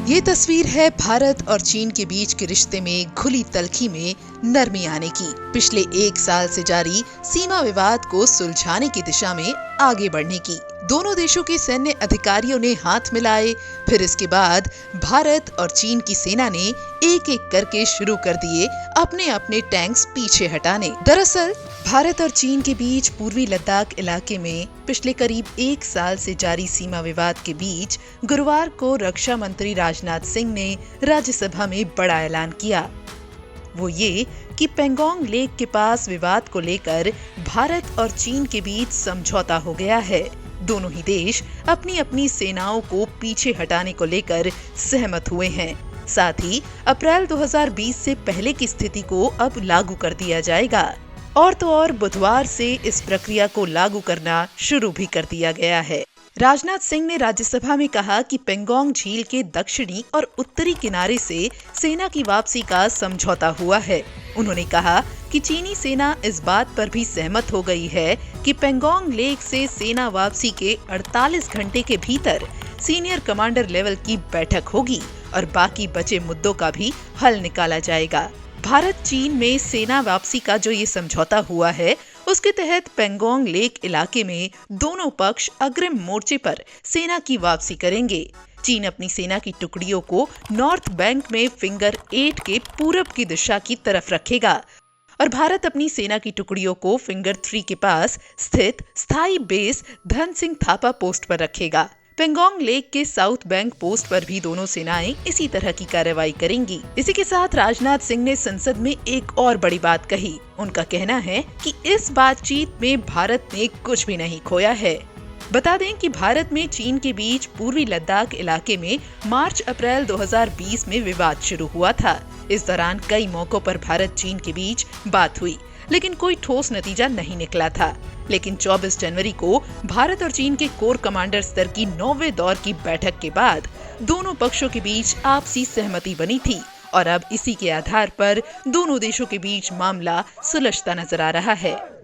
ये तस्वीर है भारत और चीन के बीच के रिश्ते में घुली तलखी में नरमी आने की। पिछले 1 साल से जारी सीमा विवाद को सुलझाने की दिशा में आगे बढ़ने की। दोनों देशों के सैन्य अधिकारियों ने हाथ मिलाए। फिर इसके बाद भारत और चीन की सेना ने एक एक करके शुरू कर दिए अपने अपने टैंक्स पीछे हटाने। दरअसल भारत और चीन के बीच पूर्वी लद्दाख इलाके में पिछले करीब 1 साल से जारी सीमा विवाद के बीच गुरुवार को रक्षा मंत्री राजनाथ सिंह ने राज्यसभा में बड़ा ऐलान किया। वो ये कि पेंगोंग लेक के पास विवाद को लेकर भारत और चीन के बीच समझौता हो गया है। दोनों ही देश अपनी अपनी सेनाओं को पीछे हटाने को लेकर सहमत हुए हैं। साथ ही अप्रैल 2020 से पहले की स्थिति को अब लागू कर दिया जाएगा। और तो और बुधवार से इस प्रक्रिया को लागू करना शुरू भी कर दिया गया है। राजनाथ सिंह ने राज्यसभा में कहा कि पेंगोंग झील के दक्षिणी और उत्तरी किनारे से सेना की वापसी का समझौता हुआ है। उन्होंने कहा कि चीनी सेना इस बात पर भी सहमत हो गई है कि पेंगोंग लेक से सेना वापसी के 48 घंटे के भीतर सीनियर कमांडर लेवल की बैठक होगी और बाकी बचे मुद्दों का भी हल निकाला जाएगा। भारत चीन में सेना वापसी का जो ये समझौता हुआ है, उसके तहत पेंगोंग लेक इलाके में दोनों पक्ष अग्रिम मोर्चे पर सेना की वापसी करेंगे। चीन अपनी सेना की टुकड़ियों को नॉर्थ बैंक में फिंगर 8 के पूरब की दिशा की तरफ रखेगा और भारत अपनी सेना की टुकड़ियों को फिंगर 3 के पास स्थित स्थायी बेस धन सिंह थापा पोस्ट पर रखेगा। पेंगोंग लेक के साउथ बैंक पोस्ट पर भी दोनों सेनाएं इसी तरह की कार्रवाई करेंगी। इसी के साथ राजनाथ सिंह ने संसद में एक और बड़ी बात कही। उनका कहना है कि इस बातचीत में भारत ने कुछ भी नहीं खोया है। बता दें कि भारत में चीन के बीच पूर्वी लद्दाख इलाके में मार्च-अप्रैल 2020 में विवाद शुरू हुआ था। इस दौरान कई मौकों पर भारत चीन के बीच बात हुई, लेकिन कोई ठोस नतीजा नहीं निकला था। लेकिन 24 जनवरी को भारत और चीन के कोर कमांडर स्तर की 9वें दौर की बैठक के बाद दोनों पक्षों के बीच आपसी सहमति बनी थी और अब इसी के आधार पर दोनों देशों के बीच मामला सुलझता नजर आ रहा है।